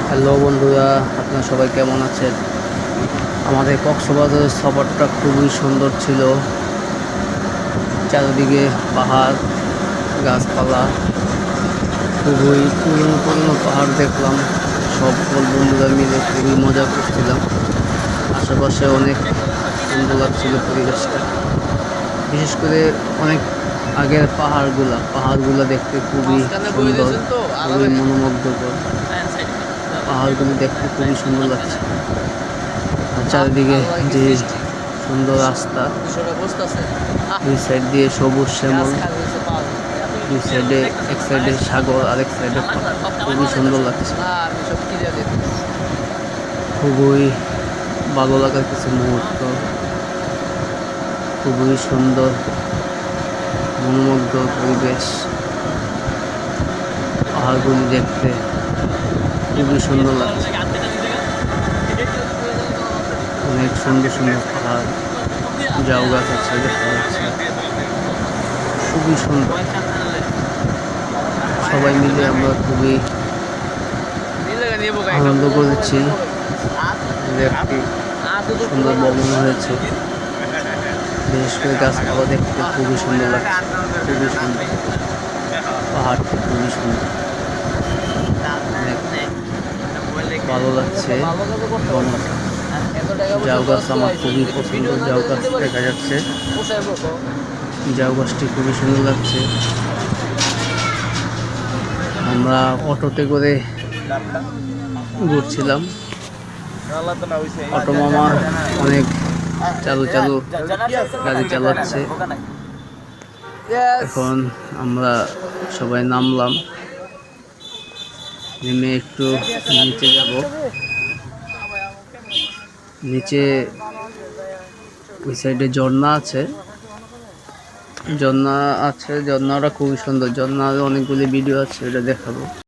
Hello বন্ধুরা, আপনারা সবাই কেমন আছেন? আমাদের কক্সবাজারের সফরটা খুবই সুন্দর ছিল। চারিদিকে পাহাড়, গাছপালা, খুবই পুরনো পুরনো পাহাড় দেখলাম। সকল বন্ধুরা মিলে খুবই মজা করছিলাম। আশেপাশে অনেক সুন্দর লাগছিল পরিবেশটা, বিশেষ করে অনেক আগের পাহাড়গুলা দেখতে খুবই সুন্দর, খুবই মনোমুগ্ধকর। পাহাড়গুলো দেখতে খুবই সুন্দর লাগছে। আর চারিদিকে যে সুন্দর রাস্তা, দুই সাইড দিয়ে সবুজ শ্যামল, দুই সাইডে এক সাইডে সাগর, আরেক সাইডে খুবই সুন্দর লাগছে। খুবই ভালো লাগার কিছু মুহূর্ত, খুবই সুন্দর মনোমুগ্ধ পরিবেশ। পাহাড়গুলি দেখতে খুবই সুন্দর লাগছে। অনেক সুন্দর সুন্দর পাহাড়, ঝাউ গাছ আছে দেখা যাচ্ছে, খুবই সুন্দর। সবাই মিলে আমরা খুবই আনন্দ করেছি। একটি সুন্দর ভ্রমণ হয়েছে। বিশেষ করে গাছপালা দেখতে খুবই সুন্দর লাগছে, খুবই সুন্দর। পাহাড়টি খুবই সুন্দর, অনেক ভালো লাগছে ভ্রমণটা। ঝাউ গাছ আমার খুবই পছন্দ, ঝাউ গাছ দেখা যাচ্ছে, ঝাউ গাছটি খুবই সুন্দর লাগছে। আমরা অটোতে করে ঘুরছিলাম। অটো মামা অনেক চালু চালু গাড়ি চালাচ্ছে। এখন আমরা সবাই নামলাম, নেমে একটু নিচে যাব। নিচে ওই সাইডে ঝর্ণা আছে, ঝর্ণাটা খুবই সুন্দর। ঝর্ণার অনেকগুলি ভিডিও আছে, ওটা দেখাবো।